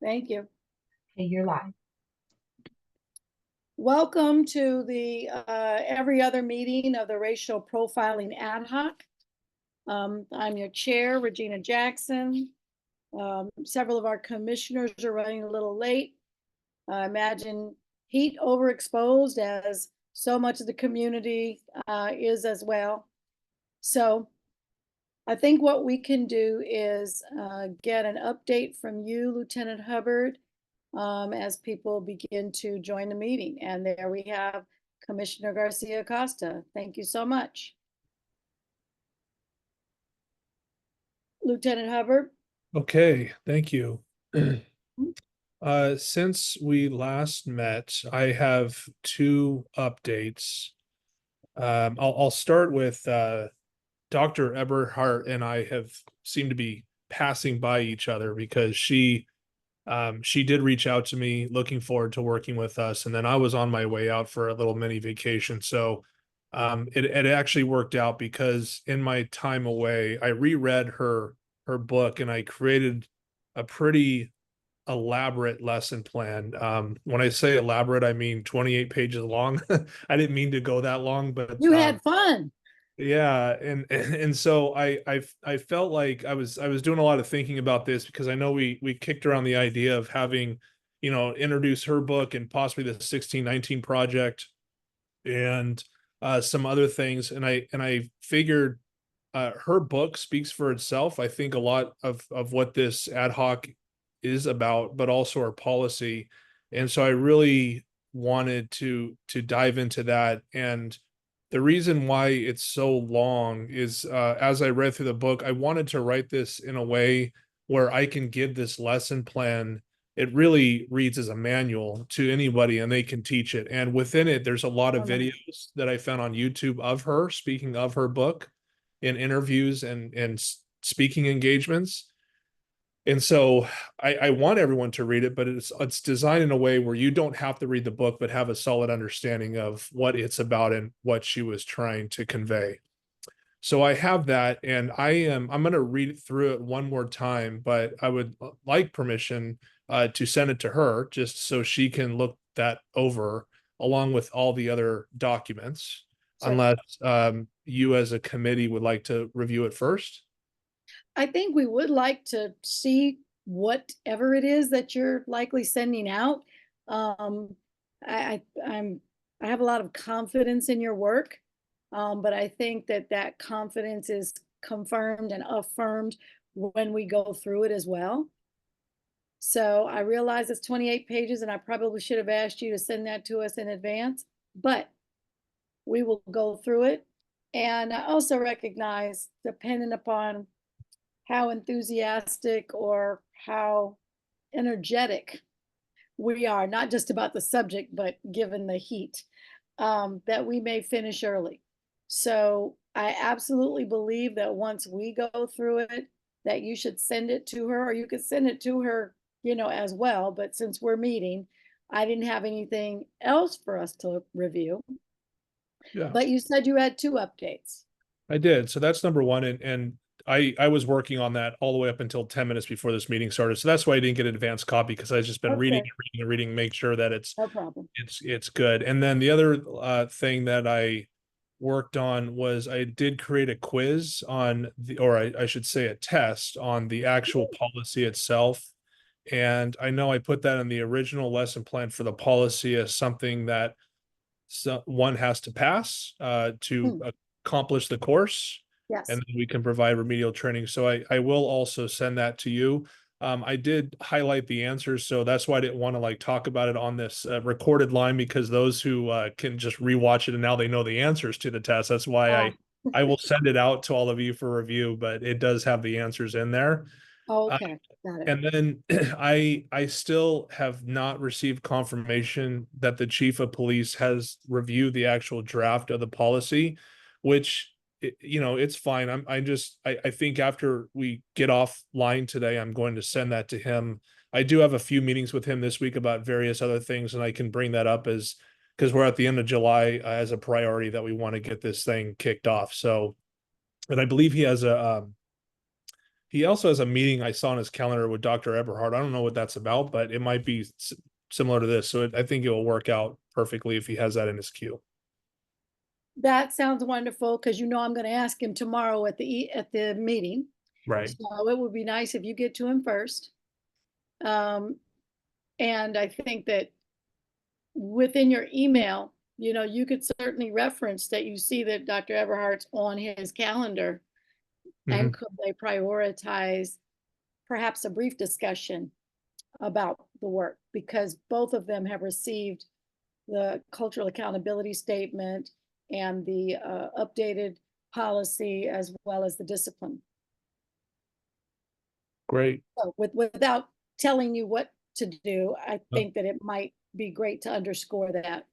Thank you. Okay, you're live. Welcome to the every other meeting of the Racial Profiling Ad Hoc. I'm your chair, Regina Jackson. Several of our commissioners are running a little late. I imagine heat overexposed as so much of the community is as well. So I think what we can do is get an update from you, Lieutenant Hubbard, as people begin to join the meeting. And there we have Commissioner Garcia Costa. Thank you so much. Lieutenant Hubbard. Okay, thank you. Since we last met, I have two updates. I'll start with Dr. Eberhardt and I have seemed to be passing by each other because she did reach out to me looking forward to working with us, and then I was on my way out for a little mini vacation. So it actually worked out because in my time away, I reread her book and I created a pretty elaborate lesson plan. When I say elaborate, I mean 28 pages long. I didn't mean to go that long, but you had fun. Yeah, and so I felt like I was doing a lot of thinking about this because I know we kicked around the idea of having, introduce her book and possibly the 1619 project and some other things, and I figured her book speaks for itself. I think a lot of what this ad hoc is about, but also our policy. And so I really wanted to dive into that. And the reason why it's so long is as I read through the book, I wanted to write this in a way where I can give this lesson plan. It really reads as a manual to anybody and they can teach it. And within it, there's a lot of videos that I found on YouTube of her speaking of her book in interviews and speaking engagements. And so I want everyone to read it, but it's designed in a way where you don't have to read the book, but have a solid understanding of what it's about and what she was trying to convey. So I have that, and I'm going to read through it one more time, but I would like permission to send it to her just so she can look that over along with all the other documents, Sure. Unless you as a committee would like to review it first. I think we would like to see whatever it is that you're likely sending out. I have a lot of confidence in your work, but I think that confidence is confirmed and affirmed when we go through it as well. So I realize it's 28 pages, and I probably should have asked you to send that to us in advance, but we will go through it. And I also recognize, depending upon how enthusiastic or how energetic we are, not just about the subject, but given the heat, that we may finish early. So I absolutely believe that once we go through it, that you should send it to her, or you could send it to her, as well. But since we're meeting, I didn't have anything else for us to review. Yeah. But you said you had two updates. I did. So that's number one. And I was working on that all the way up until 10 minutes before this meeting started. So that's why I didn't get an advanced copy, because I've just been reading, make sure that No problem. it's good. And then the other thing that I worked on was I did create a quiz on I should say a test on the actual policy itself. And I know I put that in the original lesson plan for the policy as something that one has to pass to accomplish the course. Yes. And then we can provide remedial training. So I will also send that to you. I did highlight the answers, so that's why I didn't want to talk about it on this recorded line, because those who can just rewatch it and now they know the answers to the test. That's why I will send it out to all of you for review, but it does have the answers in there. Okay, got it. And then I still have not received confirmation that the chief of police has reviewed the actual draft of the policy, which, it's fine. I think after we get offline today, I'm going to send that to him. I do have a few meetings with him this week about various other things, and I can bring that up because we're at the end of July as a priority that we want to get this thing kicked off. So, and I believe he has He also has a meeting I saw on his calendar with Dr. Eberhard. I don't know what that's about, but it might be similar to this. So I think it will work out perfectly if he has that in his queue. That sounds wonderful, because you know I'm going to ask him tomorrow at the meeting. Right. So it would be nice if you get to him first. And I think that within your email, you could certainly reference that you see that Dr. Eberhardt's on his calendar, Mhm. and could they prioritize perhaps a brief discussion about the work, because both of them have received the cultural accountability statement and the updated policy, as well as the discipline. Great. So without telling you what to do, I Oh, think that it might be great to underscore that.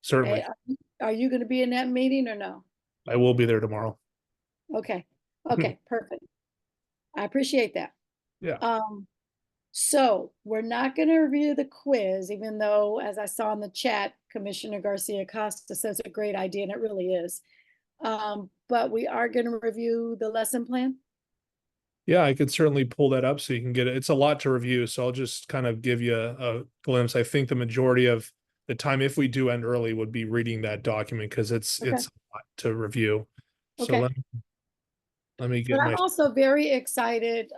certainly. Eh, Are you going to be in that meeting or no? I will be there tomorrow. Okay, okay, perfect. I appreciate that. Yeah. So we're not going to review the quiz, even though, as I saw in the chat, Commissioner Garcia Costa says it's a great idea, and it really is. But we are going to review the lesson plan. Yeah, I could certainly pull that up so you can get it. It's a lot to review, so I'll just kind of give you a glimpse. I think the majority of the time, if we do end early, would be reading that document because it's Okay. a lot to review. So Okay. let me But get I'm my also very excited,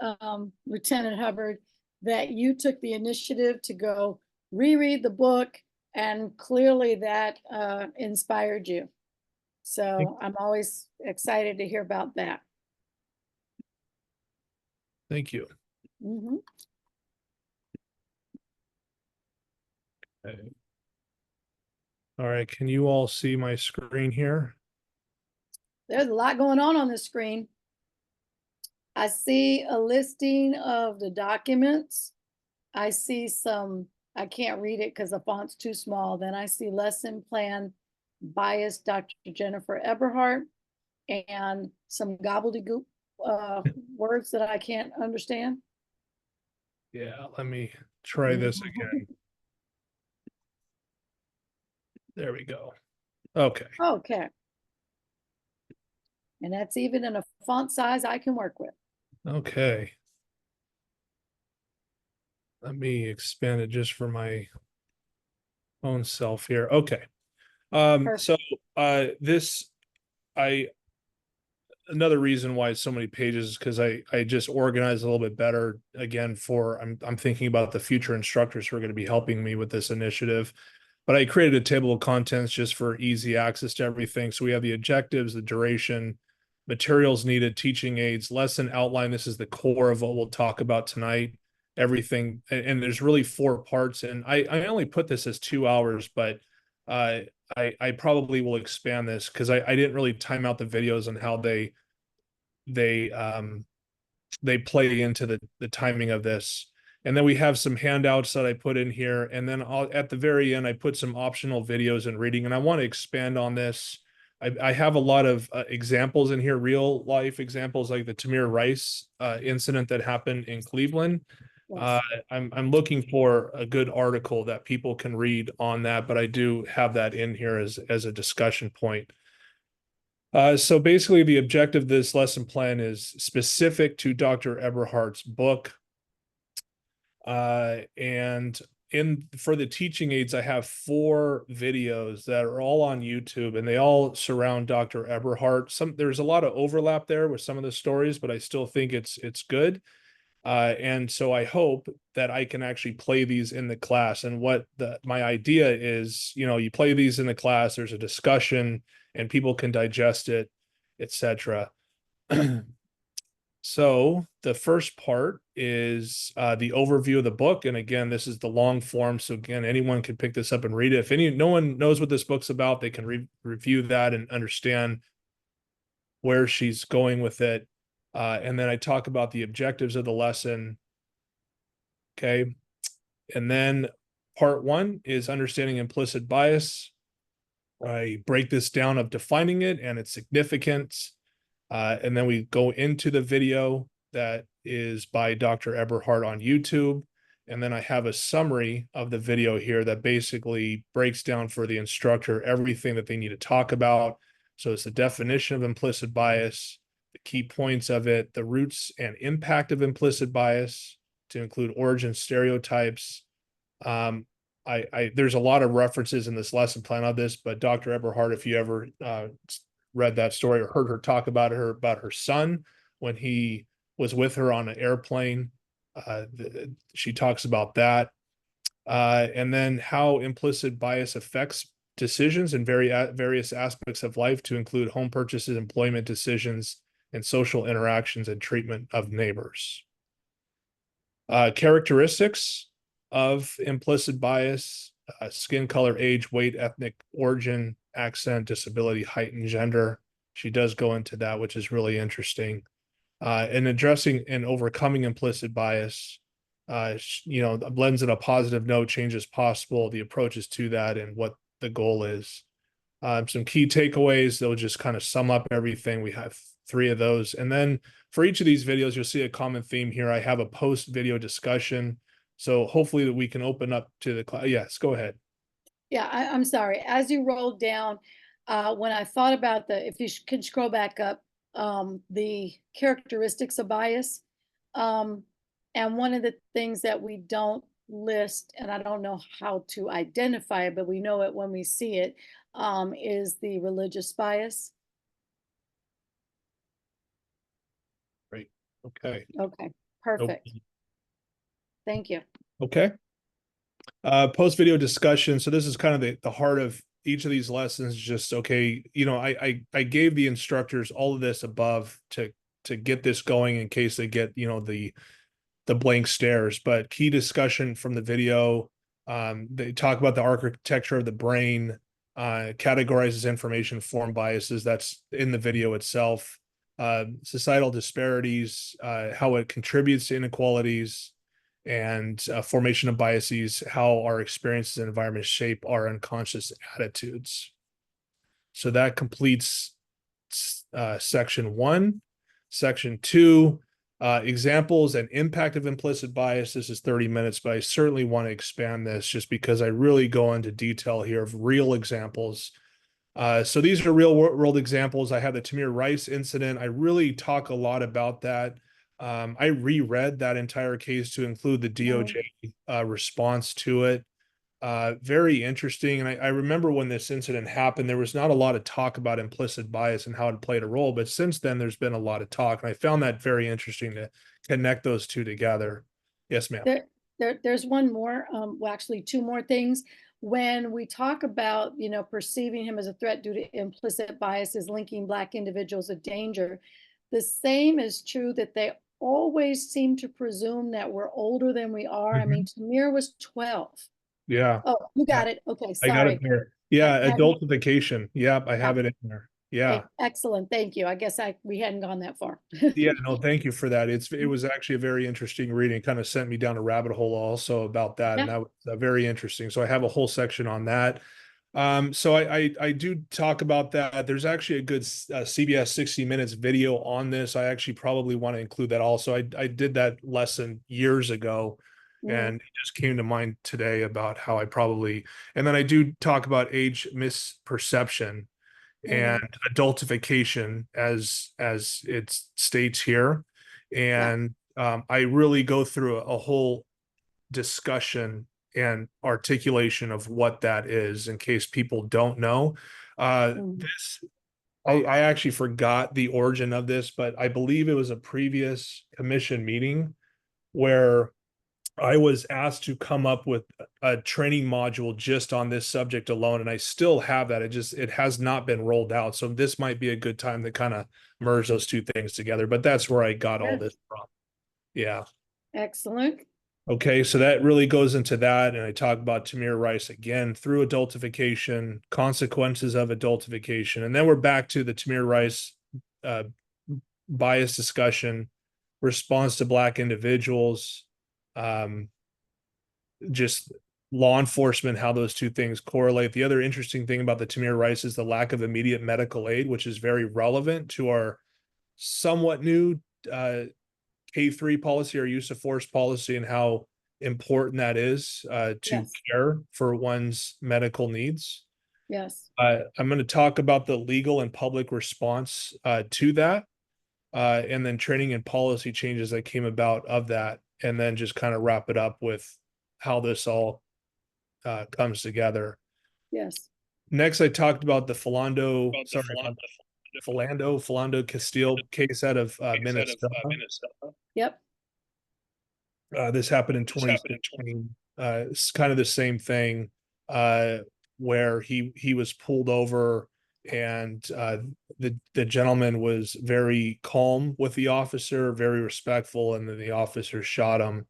Lieutenant Hubbard, that you took the initiative to go reread the book, and clearly that inspired you. So I'm always excited to hear about that. thank you. Mhm. Okay. All right, can you all see my screen here? There's a lot going on this screen. I see a listing of the documents. I see I can't read it because the font's too small. Then I see lesson plan bias, Dr. Jennifer Eberhardt, and some gobbledygook words that I can't understand. Yeah, let me try this again. There we go. Okay. Okay. And that's even in a font size I can work with. Okay. Let me expand it just for my own self here. Okay. Perfect. So this I another reason why it's so many pages is because I just organized a little bit better again for I'm thinking about the future instructors who are going to be helping me with this initiative. But I created a table of contents just for easy access to everything. So we have the objectives, the duration, materials needed, teaching aids, lesson outline. This is the core of what we'll talk about tonight. Everything, and there's really 4 parts. And I only put this as 2 hours, but I probably will expand this because I didn't really time out the videos and how they they play into the timing of this. And then we have some handouts that I put in here. And then at the very end, I put some optional videos and reading. And I want to expand on this. I have a lot of examples in here, real life examples, like the Tamir Rice incident that happened in Cleveland. Yes. I'm looking for a good article that people can read on that, but I do have that in here as a discussion point. So basically, the objective of this lesson plan is specific to Dr. Eberhardt's book. And for the teaching aids, I have 4 videos that are all on YouTube, and they all surround Dr. Eberhardt. There's a lot of overlap there with some of the stories, but I still think it's good. And so I hope that I can actually play these in the class. And what my idea is, you play these in the class, there's a discussion, and people can digest it, etc. So the first part is the overview of the book. And again, this is the long form. So again, anyone can pick this up and read it. If no one knows what this book's about, they can review that and understand where she's going with it. And then I talk about the objectives of the lesson. Okay. And then part 1 is understanding implicit bias. I break this down of defining it and its significance. And then we go into the video that is by Dr. Eberhardt on YouTube. And then I have a summary of the video here that basically breaks down for the instructor everything that they need to talk about. So it's the definition of implicit bias, the key points of it, the roots and impact of implicit bias, to include origin stereotypes. There's a lot of references in this lesson plan of this, but Dr. Eberhard, if you ever read that story or heard her talk about her son when he was with her on an airplane, she talks about that. And then how implicit bias affects decisions in various aspects of life, to include home purchases, employment decisions, and social interactions and treatment of neighbors. Characteristics of implicit bias: skin color, age, weight, ethnic origin, accent, disability, height, and gender. She does go into that, which is really interesting. And addressing and overcoming implicit bias, blends in a positive note, changes possible, the approaches to that, and what the goal is. Some key takeaways that will just kind of sum up everything. We have 3 of those. And then for each of these videos, you'll see a common theme here. I have a post video discussion. So hopefully that we can open up to the class. Yes, go ahead. Yeah, I'm sorry. As you rolled down, when I thought about if you could scroll back up, the characteristics of bias. And one of the things that we don't list, and I don't know how to identify it, but we know it when we see it, is the religious bias. Great. Okay. Okay, perfect. Okay. Thank you. Okay. Post video discussion. So this is kind of the heart of each of these lessons. Just, okay, I gave the instructors all of this above to get this going in case they get, the blank stares. But key discussion from the video, they talk about the architecture of the brain, categorizes information form biases. That's in the video itself. Societal disparities, how it contributes to inequalities, and formation of biases, how our experiences and environments shape our unconscious attitudes. So that completes section 1. Section 2, examples and impact of implicit bias. This is 30 minutes, but I certainly want to expand this just because I really go into detail here of real examples. So these are real world examples. I have the Tamir Rice incident. I really talk a lot about that. I reread that entire case to include the DOJ response to it. Very interesting. And I remember when this incident happened, there was not a lot of talk about implicit bias and how it played a role. But since then, there's been a lot of talk. And I found that very interesting to connect those two together. Yes, ma'am. There's one more, well, actually 2 more things. When we talk about, perceiving him as a threat due to implicit biases linking Black individuals of danger, the same is true that they always seem to presume that we're older than we are. I mean, Tamir was 12. Yeah. Oh, you got it. Okay, I got it sorry. there. Yeah, adultification. Yep, I have it in there. Yeah. Excellent. Thank you. I guess we hadn't gone that far. Yeah, no, thank you for that. It was actually a very interesting reading. It kind of sent me down a rabbit hole also about that. And Yeah. that was very interesting. So I have a whole section on that. So I do talk about that. There's actually a good CBS 60 Minutes video on this. I actually probably want to include that also. I did that lesson years ago, and it just came to mind today about how and then I do talk about age misperception and adultification as it states here. And I really go through a whole discussion and articulation of what that is in case people don't know. This, I actually forgot the origin of this, but I believe it was a previous commission meeting where I was asked to come up with a training module just on this subject alone, and I still have that. It has not been rolled out. So this might be a good time to kind of merge those 2 things together, but that's where I got all this from. Yeah. Excellent. Okay, so that really goes into that, and I talk about Tamir Rice again through adultification, consequences of adultification, and then we're back to the Tamir Rice bias discussion, response to Black individuals, just law enforcement, how those 2 things correlate. The other interesting thing about the Tamir Rice is the lack of immediate medical aid, which is very relevant to our somewhat new K3 policy, or use of force policy, and how important that is to care for one's medical needs. Yes. I'm going to talk about the legal and public response to that. and then training and policy changes that came about of that, and then just kind of wrap it up with how this all comes together. Yes. Next, I talked about the Philando Castile case out of Minnesota. Yep. This happened in 2016. It's kind of the same thing, where he was pulled over, and the gentleman was very calm with the officer, very respectful, and then the officer shot him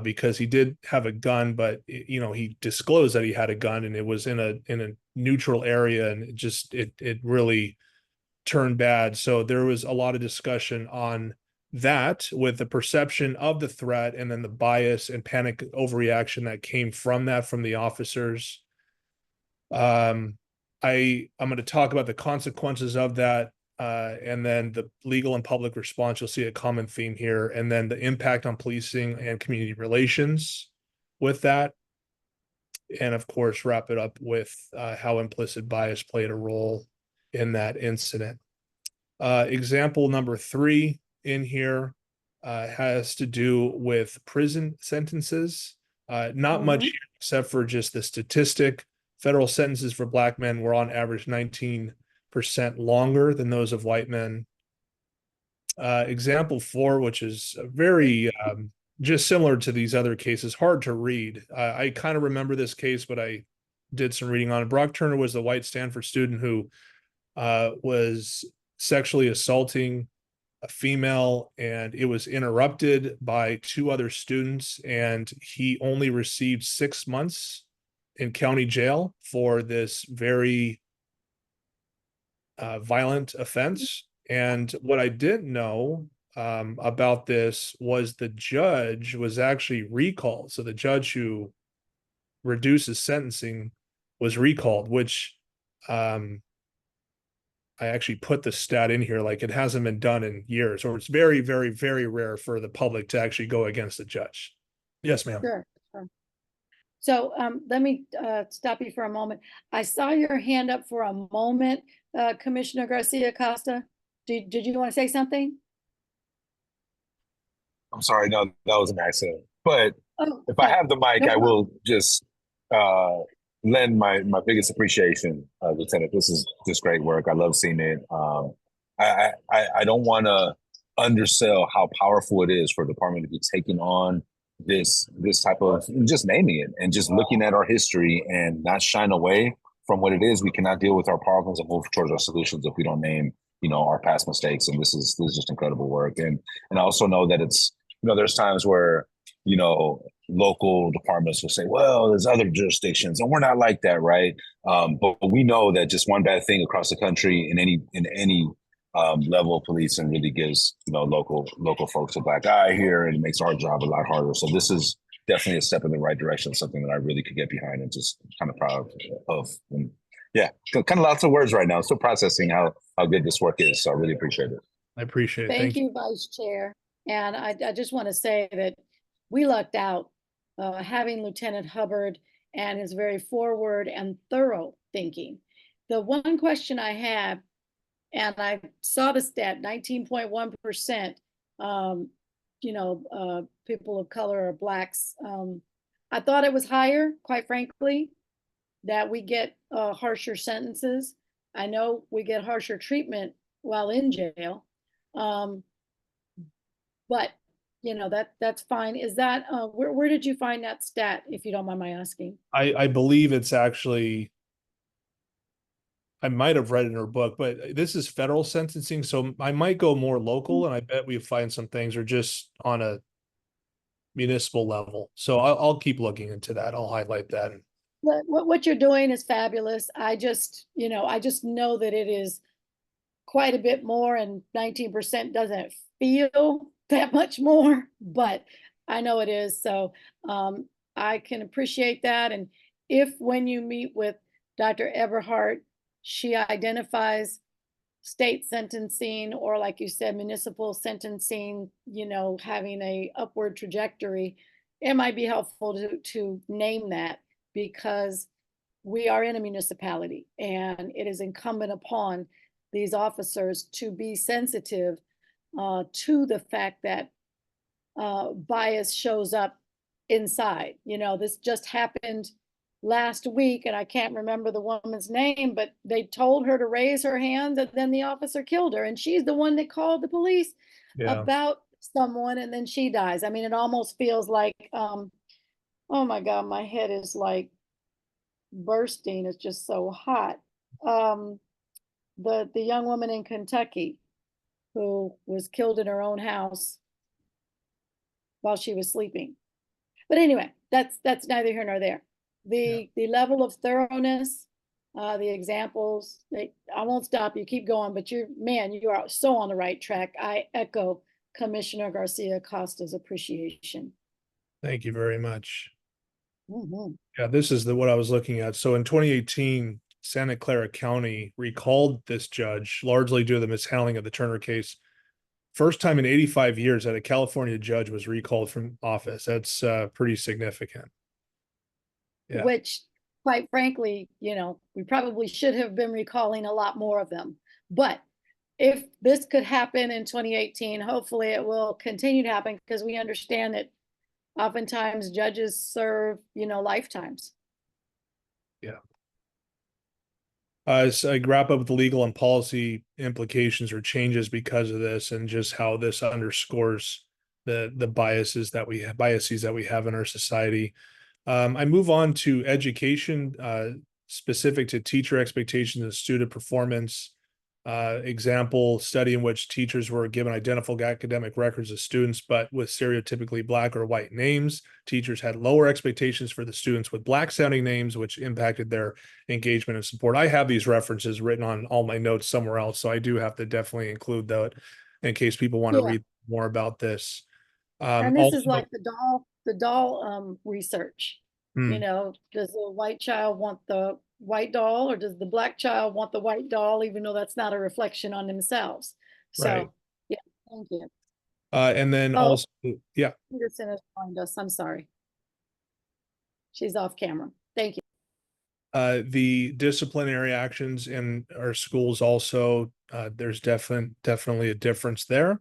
because he did have a gun, but he disclosed that he had a gun, and it was in a neutral area, and it really turned bad. So there was a lot of discussion on that, with the perception of the threat and then the bias and panic overreaction that came from that from the officers. I'm going to talk about the consequences of that, and then the legal and public response. You'll see a common theme here, and then the impact on policing and community relations with that, and of course wrap it up with how implicit bias played a role in that incident. Example number 3 in here has to do with prison sentences. Not much here, except for just the statistic. Federal sentences for Black men were on average 19% longer than those of white men. Example 4, which is very just similar to these other cases, hard to read. I kind of remember this case, but I did some reading on it. Brock Turner was the white Stanford student who was sexually assaulting a female, and it was interrupted by 2 other students, and he only received 6 months in county jail for this very violent offense. And what I didn't know about this was the judge was actually recalled. So the judge who reduces sentencing was recalled, which I actually put the stat in here, like it hasn't been done in years, or it's very, very, very rare for the public to actually go against the judge. Yes, ma'am. Sure. So let me stop you for a moment. I saw your hand up for a moment, Commissioner Garcia Costa. Did you want to say something? I'm sorry, no, that was an accident. But if I Oh, have the mic, no I problem. will just lend my biggest appreciation, Lieutenant. This is just great work. I love seeing it. I don't want to undersell how powerful it is for a department to be taking on this type of, just naming it and just looking at our history and not shying away from what it is. We cannot deal with our problems and move towards our solutions if we don't name, our past mistakes. And this is just incredible work. And I also know that it's, there's times where, local departments will say, well, there's other jurisdictions and we're not like that, right? But we know that just one bad thing across the country in any level of policing really gives, local folks a black eye here, and it makes our job a lot harder. So this is definitely a step in the right direction, something that I really could get behind and just kind of proud of. And yeah, kind of lots of words right now. Still processing how good this work is. So I really appreciate it. I appreciate it. Thank you, Vice Chair. And I just want to say that we lucked out having Lieutenant Hubbard and his very forward and thorough thinking. The one question I have, and I saw the stat, 19.1%, people of color or Blacks. I thought it was higher, quite frankly, that we get harsher sentences. I know we get harsher treatment while in jail. But that's fine. Is that where did you find that stat, if you don't mind my asking? I believe it's actually, I might have read it in her book, but this is federal sentencing, so I might go more local, and I bet we find some things are just on a municipal level. So I'll keep looking into that. I'll highlight that. What you're doing is fabulous. I just know that it is quite a bit more, and 19% doesn't feel that much more, but I know it is. So I can appreciate that. And if when you meet with Dr. Eberhardt, she identifies state sentencing, or like you said, municipal sentencing, having a upward trajectory, it might be helpful to name that, because we are in a municipality and it is incumbent upon these officers to be sensitive to the fact that bias shows up inside. You know, this just happened last week, and I can't remember the woman's name, but they told her to raise her hand, and then the officer killed her. And she's the one that called the police Yeah. about someone, and then she dies. I mean, it almost feels like, oh my God, my head is like bursting. It's just so hot. Um, the young woman in Kentucky who was killed in her own house while she was sleeping. But anyway, that's neither here nor there. Yeah. The level of thoroughness, the examples, I won't stop you, keep going, but you are so on the right track. I echo Commissioner Garcia Costa's appreciation. Thank you very much. Mhm. Yeah, this is what I was looking at. So in 2018, Santa Clara County recalled this judge largely due to the mishandling of the Turner case. First time in 85 years that a California judge was recalled from office. That's pretty significant. Yeah. Which, quite frankly, we probably should have been recalling a lot more of them. But if this could happen in 2018, hopefully it will continue to happen, because we understand that oftentimes judges serve, lifetimes. Yeah. So I wrap up with the legal and policy implications or changes because of this, and just how this underscores the biases that we have in our society. I move on to education, specific to teacher expectations and student performance. Example study in which teachers were given identical academic records of students, but with stereotypically Black or white names. Teachers had lower expectations for the students with Black sounding names, which impacted their engagement and support. I have these references written on all my notes somewhere else, so I do have to definitely include that in case people want to Yeah. read more about this. And this Also, is like the doll research. hmm, Does the white child want the white doll, or does the Black child want the white doll, even though that's not a reflection on themselves? right. So, yeah, thank you. And then Oh, also, yeah, Peterson has joined us. I'm sorry. She's off camera. Thank you. the disciplinary actions in our schools also, there's definitely a difference there.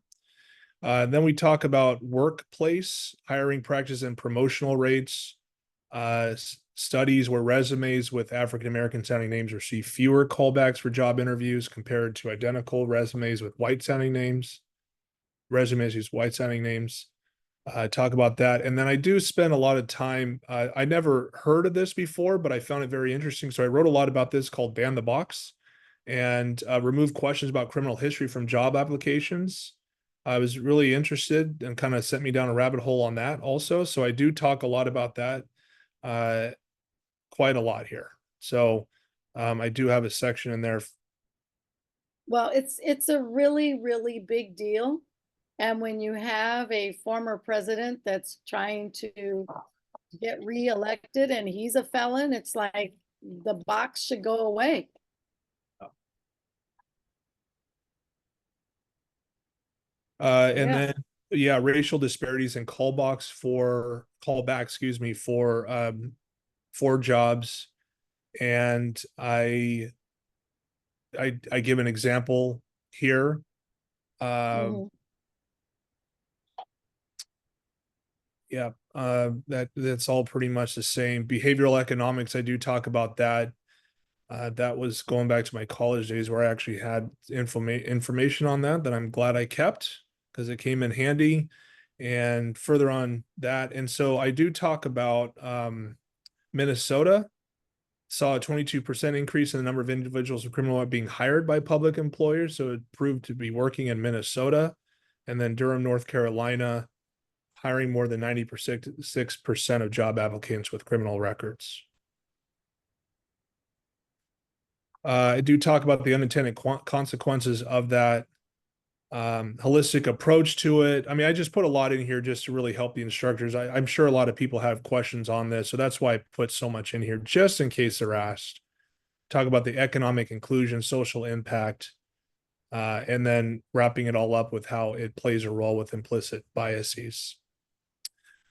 Then we talk about workplace hiring practice and promotional rates. Studies where resumes with African American sounding names receive fewer callbacks for job interviews compared to identical resumes with white sounding names. Resumes use white sounding names. Talk about that. And then I do spend a lot of time. I never heard of this before, but I found it very interesting. So I wrote a lot about this, called Ban the Box, and remove questions about criminal history from job applications. I was really interested, and kind of sent me down a rabbit hole on that also. So I do talk a lot about that, quite a lot here. So I do have a section in there. Well, it's a really, really big deal. And when you have a former president that's trying to get reelected and he's a felon, it's like the box should go away. And Yeah. then, yeah, racial disparities in callback, excuse me, for jobs. And I give an example here. Mhm. Yeah, that's all pretty much the same. Behavioral economics, I do talk about that. That was going back to my college days, where I actually had information on that I'm glad I kept, because it came in handy. And further on that, and so I do talk about Minnesota saw a 22% increase in the number of individuals with criminal being hired by public employers. So it proved to be working in Minnesota. And then Durham, North Carolina, hiring more than 96% of job applicants with criminal records. I do talk about the unintended consequences of that holistic approach to it. I mean, I just put a lot in here just to really help the instructors. I'm sure a lot of people have questions on this, so that's why I put so much in here, just in case they're asked. Talk about the economic inclusion, social impact, and then wrapping it all up with how it plays a role with implicit biases.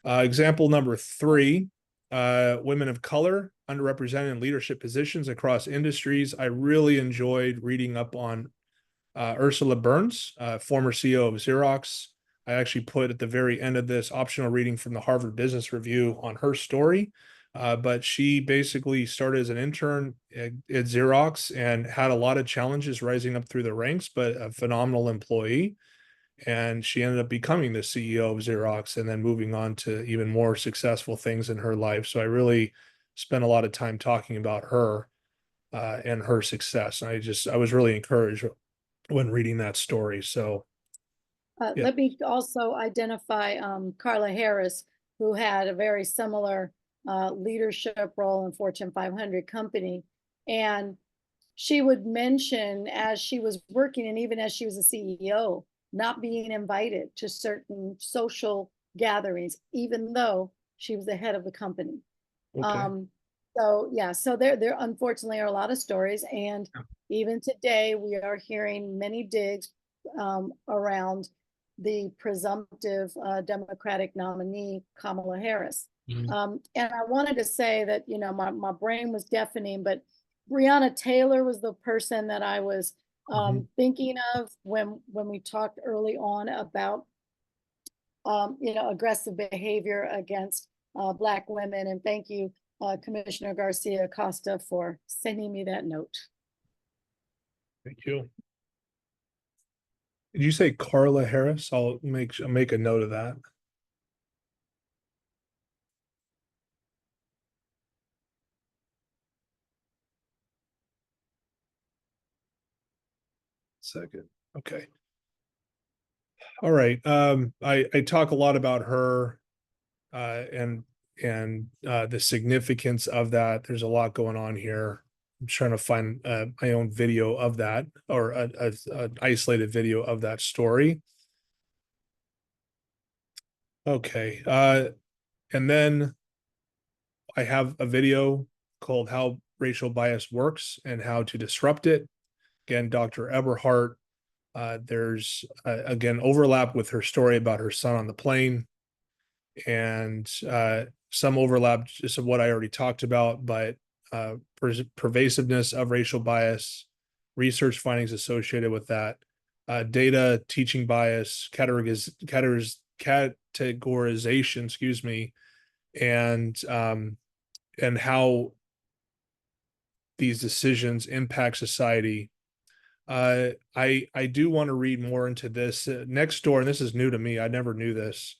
Example number 3, women of color underrepresented in leadership positions across industries. I really enjoyed reading up on Ursula Burns, former CEO of Xerox. I actually put at the very end of this optional reading from the Harvard Business Review on her story. But she basically started as an intern at Xerox and had a lot of challenges rising up through the ranks, but a phenomenal employee. And she ended up becoming the CEO of Xerox and then moving on to even more successful things in her life. So I really spent a lot of time talking about her and her success. I was really encouraged when reading that story. So yeah. Let me also identify Carla Harris, who had a very similar leadership role in Fortune 500 company. And she would mention as she was working and even as she was a CEO, not being invited to certain social gatherings, even though she was the head of the company. Okay. So yeah, so there unfortunately are a lot of stories, and even today we are hearing many digs around the presumptive Democratic nominee Kamala Harris. Mhm. And I wanted to say that, you know, my brain was deafening, but Breonna Taylor was the person that I was thinking of when we talked early on about you know, aggressive behavior against Black women. And thank you, Commissioner Garcia Acosta, for sending me that note. Thank you. Did you say Carla Harris? I'll make a note of that. Second. Okay. All right. I talk a lot about her and the significance of that. There's a lot going on here. I'm trying to find my own video of that, or an isolated video of that story. Okay. And then I have a video called How Racial Bias Works and How to Disrupt It. Again, Dr. Eberhardt. There's again overlap with her story about her son on the plane, and some overlap just of what I already talked about, but pervasiveness of racial bias, research findings associated with that, data, teaching bias, categorization, excuse me, and how these decisions impact society. I do want to read more into this. Next door, and this is new to me, I never knew this.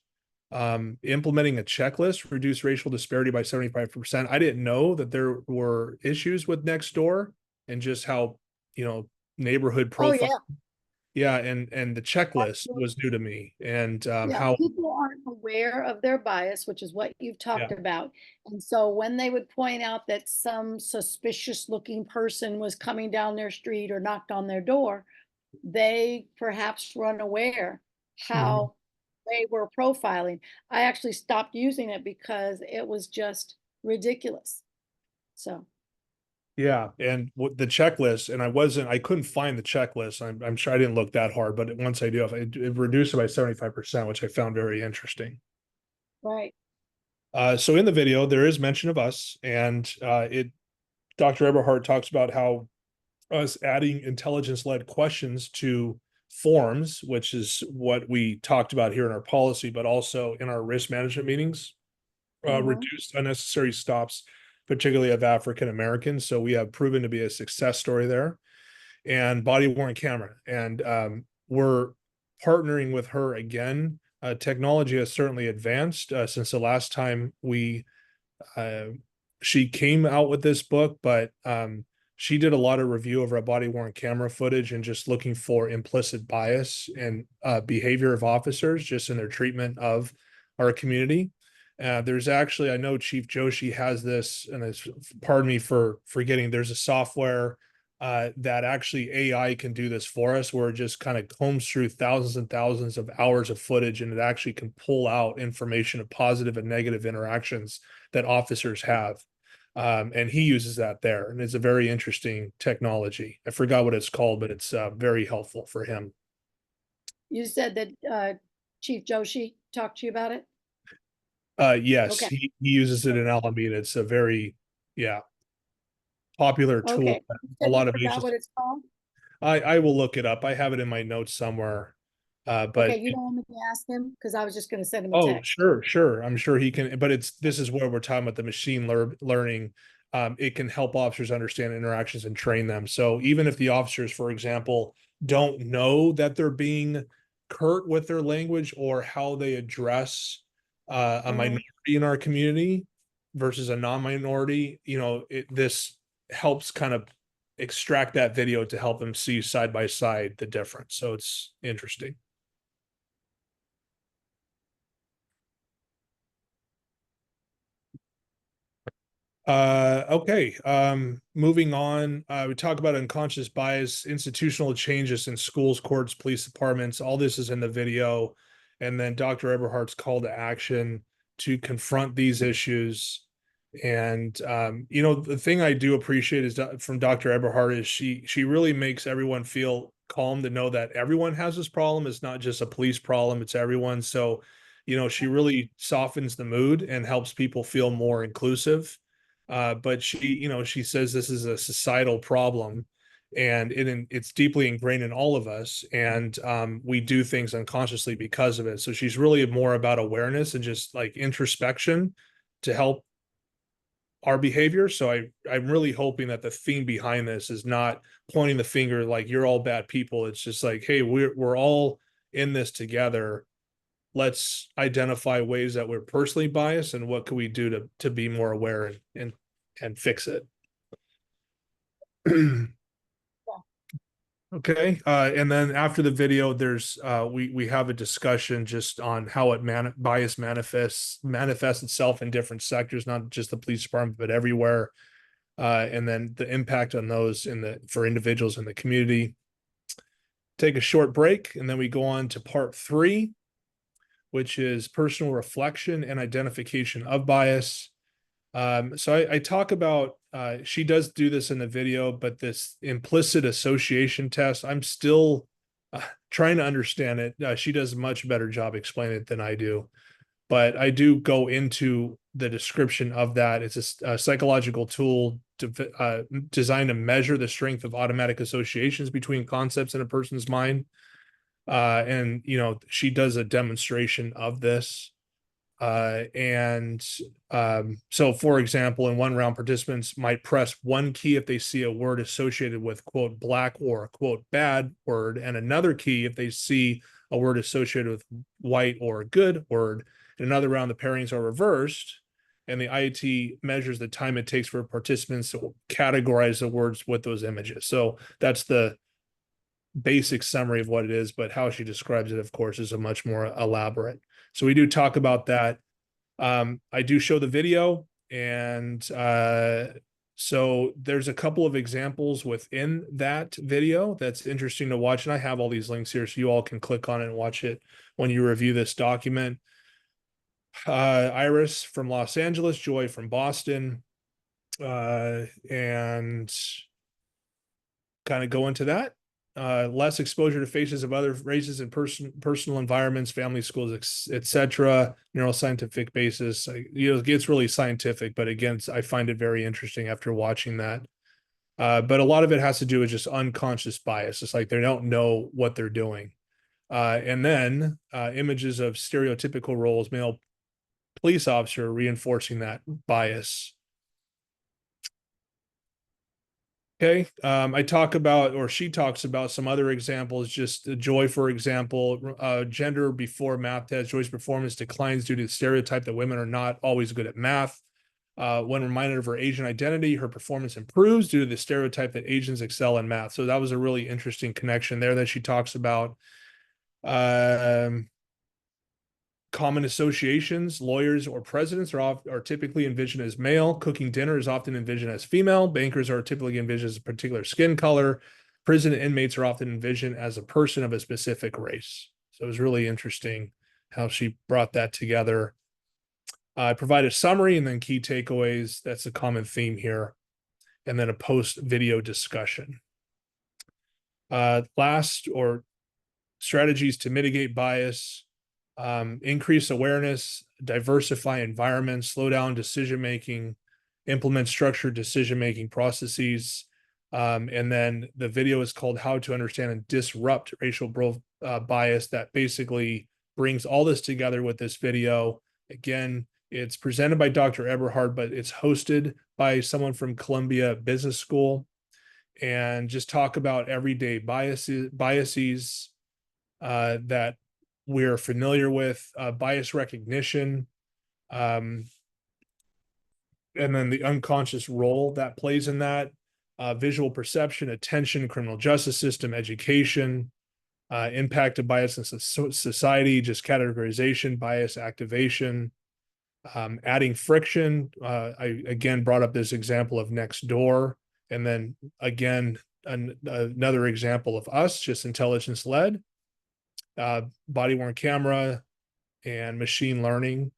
Implementing a checklist reduce racial disparity by 75%. I didn't know that there were issues with Nextdoor and just how, you know, neighborhood Oh profile. yeah. Yeah, and the checklist was new to me, and Yeah, how. people aren't aware of their bias, which is what you've Yeah. talked about. And so when they would point out that some suspicious looking person was coming down their street or knocked on their door, they perhaps were unaware how they were profiling. I actually stopped using it because it was just ridiculous. So Yeah, and the checklist, and I couldn't find the checklist. I'm sure I didn't look that hard, but once I do, it reduced it by 75%, which I found very interesting. right. So in the video, there is mention of us, and Dr. Eberhardt talks about how us adding intelligence-led questions to forms, which is what we talked about here in our policy, but also in our risk management meetings, reduced unnecessary stops, particularly of African Americans. So we have proven to be a success story there. And body worn camera, and we're partnering with her again. Technology has certainly advanced since the last time she came out with this book, but she did a lot of review of our body worn camera footage and just looking for implicit bias and behavior of officers just in their treatment of our community. There's actually, I know Chief Joshi has this, and it's, pardon me for forgetting, there's a software that actually AI can do this for us, where it just kind of combs through thousands and thousands of hours of footage, and it actually can pull out information of positive and negative interactions that officers have. And he uses that there, and it's a very interesting technology. I forgot what it's called, but it's very helpful for him. You said that Chief Joshi talked to you about it? Yes, Okay. he uses it in Alameda. It's a very, yeah, popular tool. Okay. A lot You of forgot agents. what it's called? I will look it up. I have it in my notes somewhere. But Okay, you don't want me to ask him? Because I was just gonna send him a oh, text. sure. I'm sure he can, but this is where we're talking about the machine learning. It can help officers understand interactions and train them. So even if the officers, for example, don't know that they're being curt with their language or how they address a Mhm. minority in our community versus a non-minority, this helps kind of extract that video to help them see side by side the difference. So it's interesting. Okay. Moving on. We talk about unconscious bias, institutional changes in schools, courts, police departments. All this is in the video. And then Dr. Eberhardt's call to action to confront these issues. And the thing I do appreciate is from Dr. Eberhardt is she really makes everyone feel calm to know that everyone has this problem. It's not just a police problem, it's everyone. So, she really softens the mood and helps people feel more inclusive. But she says this is a societal problem, and it's deeply ingrained in all of us, and we do things unconsciously because of it. So she's really more about awareness and just like introspection to help our behavior. So I'm really hoping that the theme behind this is not pointing the finger like you're all bad people. It's just like, hey, we're all in this together. Let's identify ways that we're personally biased and what can we do to be more aware and fix it. Okay. And then after the video, there's we have a discussion just on how bias manifests itself in different sectors, not just the police department, but everywhere. And then the impact on those for individuals in the community. Take a short break, and then we go on to part 3, which is personal reflection and identification of bias. So I talk about, she does do this in the video, but this implicit association test, I'm still trying to understand it. She does a much better job explaining it than I do, but I do go into the description of that. It's a psychological tool designed to measure the strength of automatic associations between concepts in a person's mind. And she does a demonstration of this. So for example, in one round, participants might press one key if they see a word associated with quote black or quote bad word, and another key if they see a word associated with white or good word. In another round, the pairings are reversed, and the IAT measures the time it takes for participants to categorize the words with those images. So that's the basic summary of what it is, but how she describes it, of course, is a much more elaborate. So we do talk about that. I do show the video, and so there's a couple of examples within that video that's interesting to watch. And I have all these links here, so you all can click on it and watch it when you review this document. Iris from Los Angeles, Joy from Boston, and kind of go into that. Less exposure to faces of other races and personal environments, family, schools, etc. Neuroscientific basis. It gets really scientific, but again, I find it very interesting after watching that. But a lot of it has to do with just unconscious bias. It's like they don't know what they're doing. And then images of stereotypical roles, male police officer, reinforcing that bias. Okay. I talk about, or she talks about some other examples, just Joy, for example, gender before math test. Joy's performance declines due to the stereotype that women are not always good at math. When reminded of her Asian identity, her performance improves due to the stereotype that Asians excel in math. So that was a really interesting connection there that she talks about. Common associations, lawyers or presidents are typically envisioned as male. Cooking dinner is often envisioned as female. Bankers are typically envisioned as a particular skin color. Prison inmates are often envisioned as a person of a specific race. So it was really interesting how she brought that together. I provide a summary and then key takeaways. That's a common theme here. And then a post-video discussion. Last, or strategies to mitigate bias. Increase awareness, diversify environments, slow down decision-making, implement structured decision-making processes, And then the video is called How to Understand and Disrupt Racial Bias, that basically brings all this together with this video. Again, it's presented by Dr. Eberhard, but it's hosted by someone from Columbia Business School, and just talk about everyday biases that we're familiar with, bias recognition, and then the unconscious role that plays in that, visual perception, attention, criminal justice system, education, impact of bias in society, just categorization, bias activation, adding friction. I again brought up this example of Nextdoor, and then again, another example of us, just intelligence led, body worn camera and machine learning,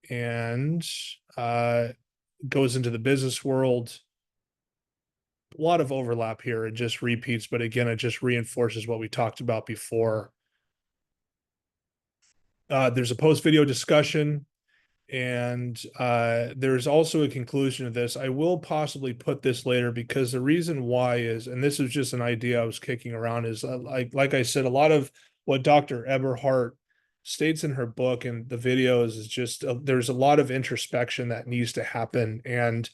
and goes into the business world. A lot of overlap here. It just repeats, but again, it just reinforces what we talked about before. There's a post-video discussion, and there's also a conclusion of this. I will possibly put this later, because the reason why is, and this is just an idea I was kicking around, is like I said, a lot of what Dr. Eberhard states in her book and the videos is just there's a lot of introspection that needs to happen. And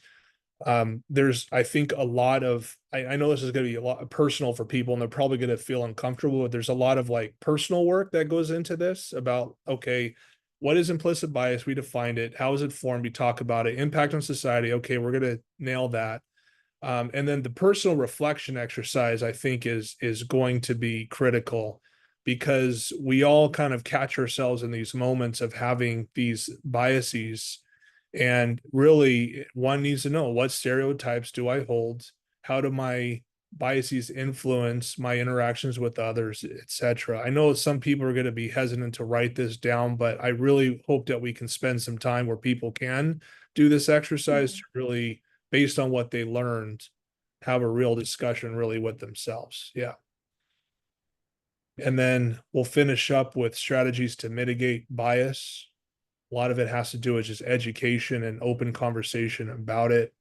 there's, I think, a lot of, I know this is going to be a lot personal for people, and they're probably going to feel uncomfortable, but there's a lot of like personal work that goes into this about, okay, what is implicit bias? We defined it. How is it formed? We talk about it. Impact on society. Okay, we're going to nail that. And then the personal reflection exercise, I think, is going to be critical, because we all kind of catch ourselves in these moments of having these biases. And really, one needs to know, what stereotypes do I hold? How do my biases influence my interactions with others, etc.? I know some people are going to be hesitant to write this down, but I really hope that we can spend some time where people can do this exercise to really, based on what they learned, have a real discussion really with themselves. Yeah. And then we'll finish up with strategies to mitigate bias. A lot of it has to do with just education and open conversation about it.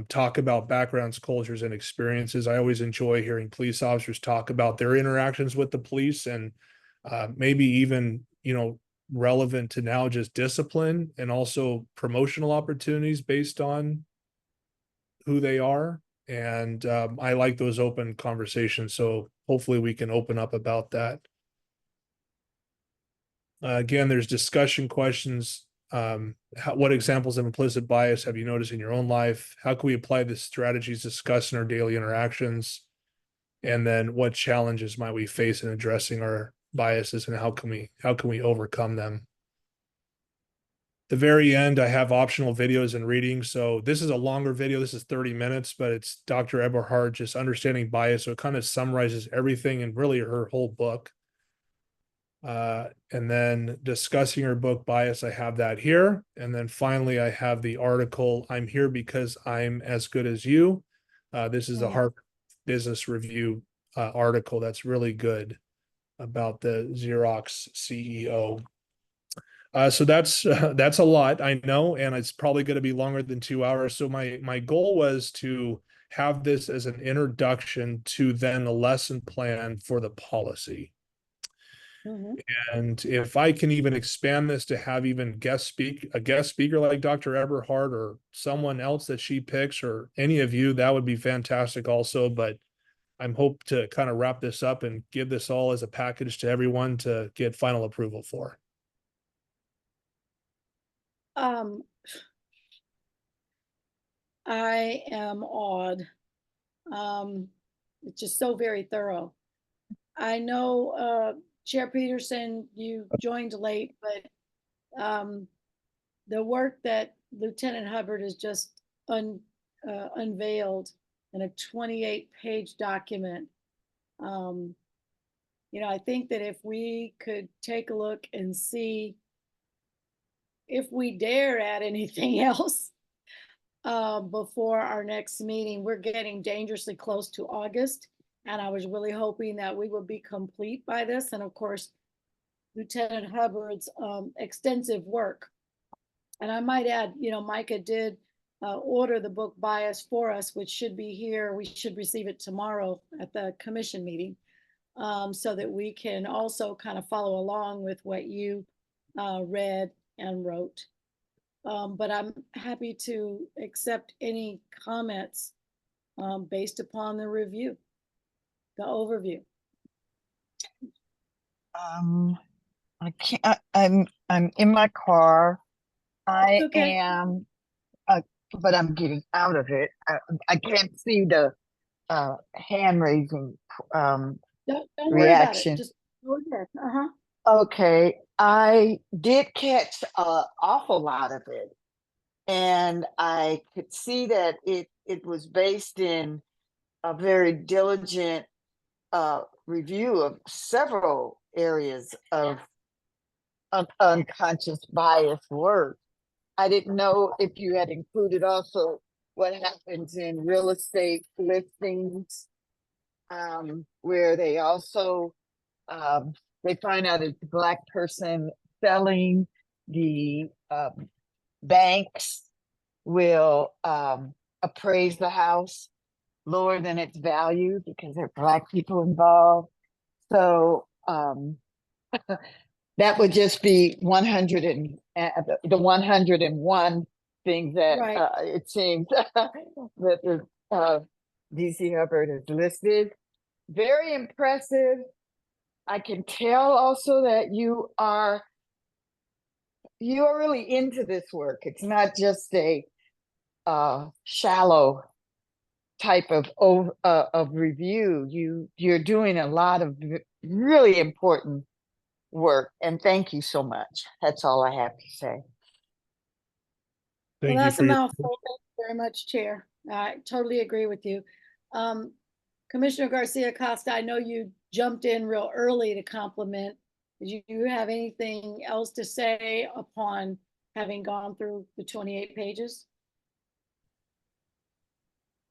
Talk about backgrounds, cultures, and experiences. I always enjoy hearing police officers talk about their interactions with the police, and maybe even, relevant to now, just discipline and also promotional opportunities based on who they are. And I like those open conversations. So hopefully we can open up about that. Again, there's discussion questions. What examples of implicit bias have you noticed in your own life? How can we apply the strategies discussed in our daily interactions? And then what challenges might we face in addressing our biases, and how can we overcome them? The very end, I have optional videos and readings. So this is a longer video. This is 30 minutes, but it's Dr. Eberhard, just understanding bias. So it kind of summarizes everything and really her whole book. And then discussing her book Bias, I have that here. And then finally, I have the article, I'm Here Because I'm As Good as You. This is the Harvard Business Review article that's really good about the Xerox CEO. So that's a lot, I know, and it's probably going to be longer than 2 hours. So my goal was to have this as an introduction to then a lesson plan for the policy. And if I can even expand this to have even a guest speaker like Dr. Eberhard or someone else that she picks, or any of you, that would be fantastic also. But I'm hope to kind of wrap this up and give this all as a package to everyone to get final approval for. I am awed. It's just so very thorough. I know, Chair Peterson, you joined late, but the work that Lieutenant Hubbard has just unveiled in a 28-page document, I think that if we could take a look and see if we dare add anything else before our next meeting. We're getting dangerously close to August, and I was really hoping that we would be complete by this. And of course, Lieutenant Hubbard's extensive work. And I might add, Micah did order the book Bias for Us, which should be here. We should receive it tomorrow at the commission meeting, so that we can also kind of follow along with what you read and wrote. But I'm happy to accept any comments based upon the review, the overview. I can't. I'm in my car. I Okay. am, but I'm getting out of it. I can't see the hand raising Don't worry about it. reaction. Just go ahead. Uh-huh. Okay, I did catch an awful lot of it, and I could see that it was based in a very diligent review of several areas of unconscious bias work. I didn't know if you had included also what happens in real estate listings, where they also they find out it's a Black person selling, the banks will appraise the house lower than its value because there are Black people involved. So that would just be 100 and the 101 things that Right. it seems that the DC Hubbard has listed. Very impressive. I can tell also that you are really into this work. It's not just a shallow type of review. You're doing a lot of really important work, and thank you so much. That's all I have to say. Thank Well, you that's for a your. mouthful. Thank you very much, Chair. I totally agree with you. Commissioner Garcia Costa, I know you jumped in real early to compliment. Did you have anything else to say upon having gone through the 28 pages?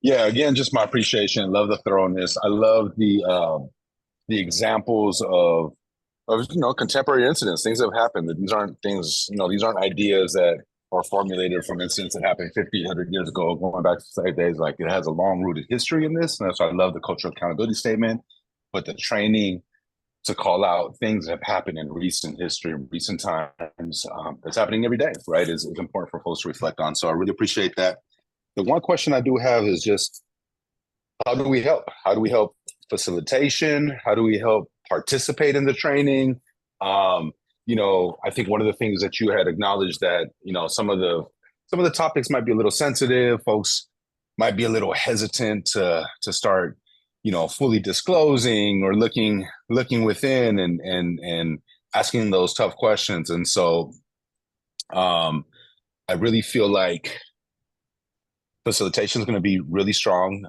Yeah, again, just my appreciation. Love the thoroughness. I love the examples of contemporary incidents, things that have happened. That these aren't things, these aren't ideas that are formulated from incidents that happened 50, 100 years ago, going back to slave days. Like, it has a long rooted history in this. And that's why I love the cultural accountability statement, but the training to call out things that have happened in recent history, recent times, that's happening every day, right, is important for folks to reflect on. So I really appreciate that. The one question I do have is just, how do we help? How do we help facilitation? How do we help participate in the training? I think one of the things that you had acknowledged that, some of the topics might be a little sensitive. Folks might be a little hesitant to start, fully disclosing or looking within and asking those tough questions. And so I really feel like facilitation is going to be really strong.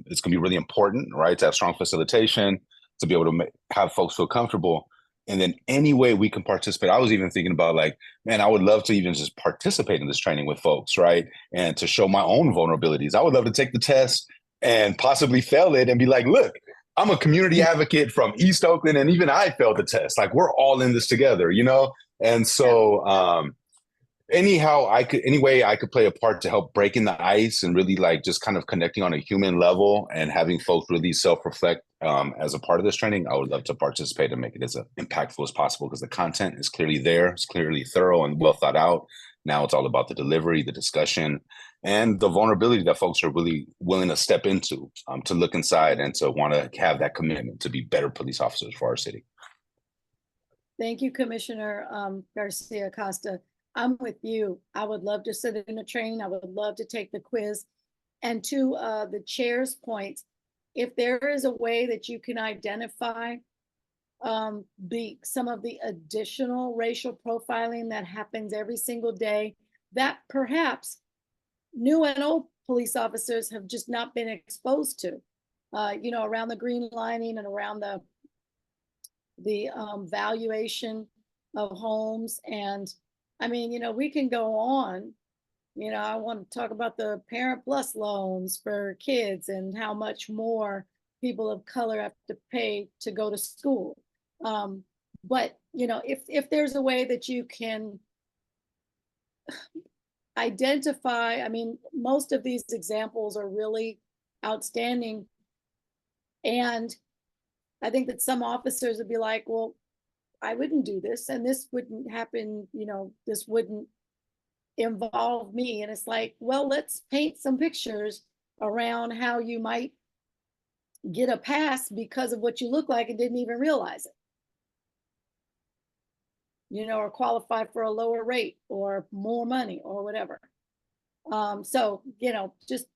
It's going to be really important, right, to have strong facilitation, to be able to have folks feel comfortable. And then any way we can participate. I was even thinking about, like, man, I would love to even just participate in this training with folks, right? And to show my own vulnerabilities. I would love to take the test and possibly fail it and be like, look, I'm a community advocate from East Oakland, and even I failed the test. Like, we're all in this together, And so any way I could play a part to help breaking the ice and really, like, just kind of connecting on a human level and having folks really self-reflect as a part of this training, I would love to participate and make it as impactful as possible, because the content is clearly there. It's clearly thorough and well thought out. Now it's all about the delivery, the discussion, and the vulnerability that folks are really willing to step into, to look inside and to want to have that commitment to be better police officers for our city. Thank you, Commissioner Garcia Costa. I'm with you. I would love to sit in a training. I would love to take the quiz. And to the chair's point, if there is a way that you can identify some of the additional racial profiling that happens every single day, that perhaps new and old police officers have just not been exposed to, around the green lining and around the valuation of homes. And I mean, we can go on. I want to talk about the Parent Plus loans for kids and how much more people of color have to pay to go to school. But if there's a way that you can identify, I mean, most of these examples are really outstanding. And I think that some officers would be like, well, I wouldn't do this, and this wouldn't happen, this wouldn't involve me. And it's like, well, let's paint some pictures around how you might get a pass because of what you look like and didn't even realize it. Or qualify for a lower rate or more money or whatever. So, just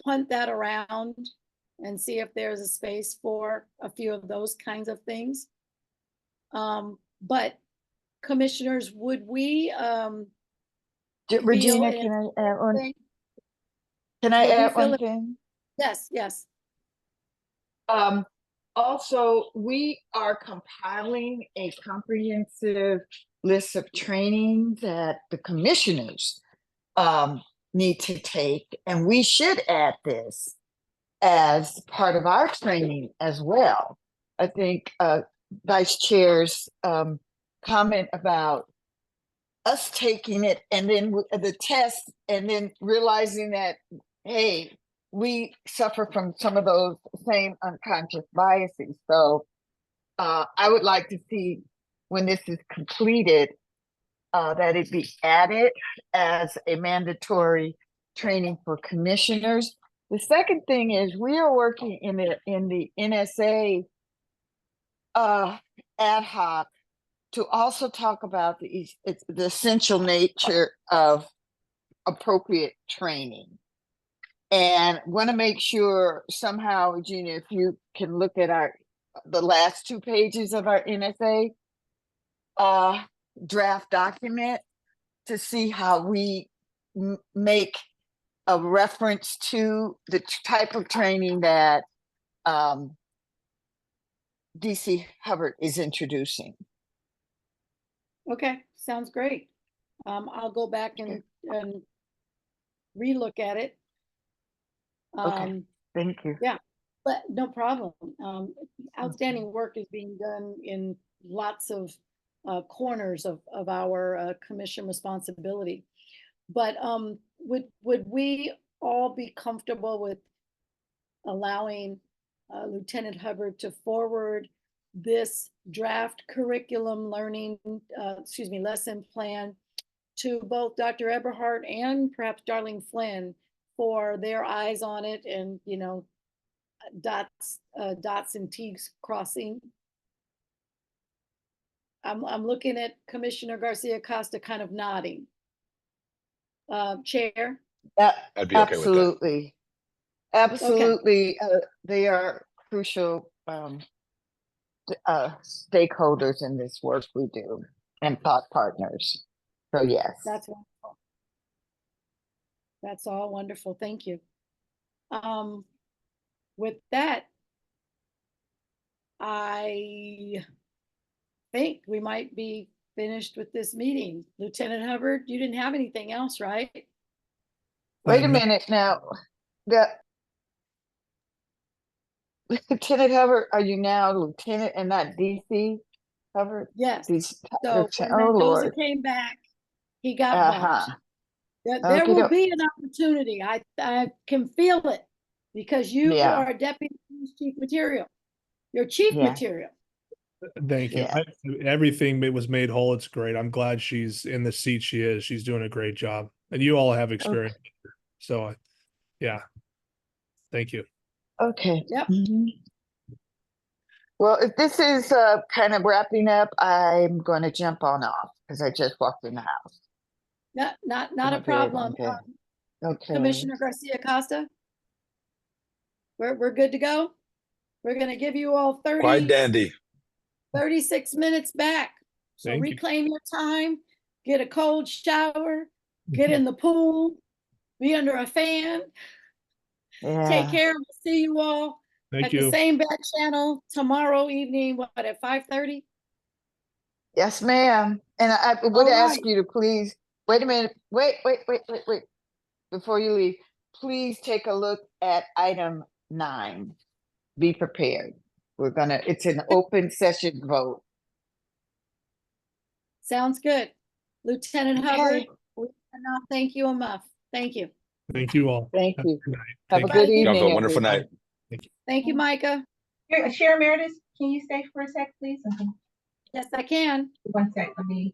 punt that around and see if there's a space for a few of those kinds of things. But commissioners, would we Regina, feel can I add one? thing? Can I Would you add feel one it- thing? Yes. Also, we are compiling a comprehensive list of training that the commissioners need to take, and we should add this as part of our training as well. I think Vice Chair's comment about us taking it and then the test and then realizing that, hey, we suffer from some of those same unconscious biases. So I would like to see when this is completed that it be added as a mandatory training for commissioners. The second thing is we are working in the NSA ad hoc to also talk about the essential nature of appropriate training. And want to make sure somehow, Regina, if you can look at the last 2 pages of our NSA draft document to see how we make a reference to the type of training that DC Hubbard is introducing. Okay, sounds great. I'll go back and relook at it. Okay. Thank you. Yeah, but no problem. Outstanding work is being done in lots of corners of our commission responsibility. But would we all be comfortable with allowing Lieutenant Hubbard to forward this draft curriculum lesson plan to both Dr. Eberhardt and perhaps Darlene Flynn for their eyes on it and, dots and T's crossing? I'm looking at Commissioner Garcia Costa kind of nodding. Chair? I'd be okay with that. Absolutely. They are crucial stakeholders in this work we do and thought partners. So yes. That's wonderful. That's all wonderful. Thank you. With that, I think we might be finished with this meeting. Lieutenant Hubbard, you didn't have anything else, right? Wait a minute now. Lieutenant Hubbard, are you now Lieutenant and not DC Hubbard? Yes. So when oh Mendoza Lord. came back, he got bumped. There will be an opportunity. I can feel it because you are Deputy Police Chief Material. You're Chief Material. Thank you. Everything was made whole. It's great. I'm glad she's in the seat she is. She's doing a great job. And you all have experience. Okay. So, yeah. Thank you. Okay. Yep. Well, if this is kind of wrapping up, I'm going to jump on off because I just walked in the house. Not a problem. Okay. Commissioner Garcia Costa, we're good to go. We're going to give you all Quite dandy. 36 minutes back. So reclaim your time, get a cold shower, get in the pool, be under a fan. Take care. We'll see you all at the same back channel tomorrow evening, at 5:30? Yes, ma'am. And I would ask you to please, wait a minute. Wait. Before you leave, please take a look at item 9. Be prepared. It's an open session vote. Sounds good. Lieutenant Hubbard, No, thank you enough. Thank you. Thank you all. Thank Have a you. good night. Have a Thank good you. Y'all have evening. a wonderful everyone. night. Thank you, Micah. Here, Sharon Meredith, can you stay for a sec, please? Okay, Yes, I can. one sec, let me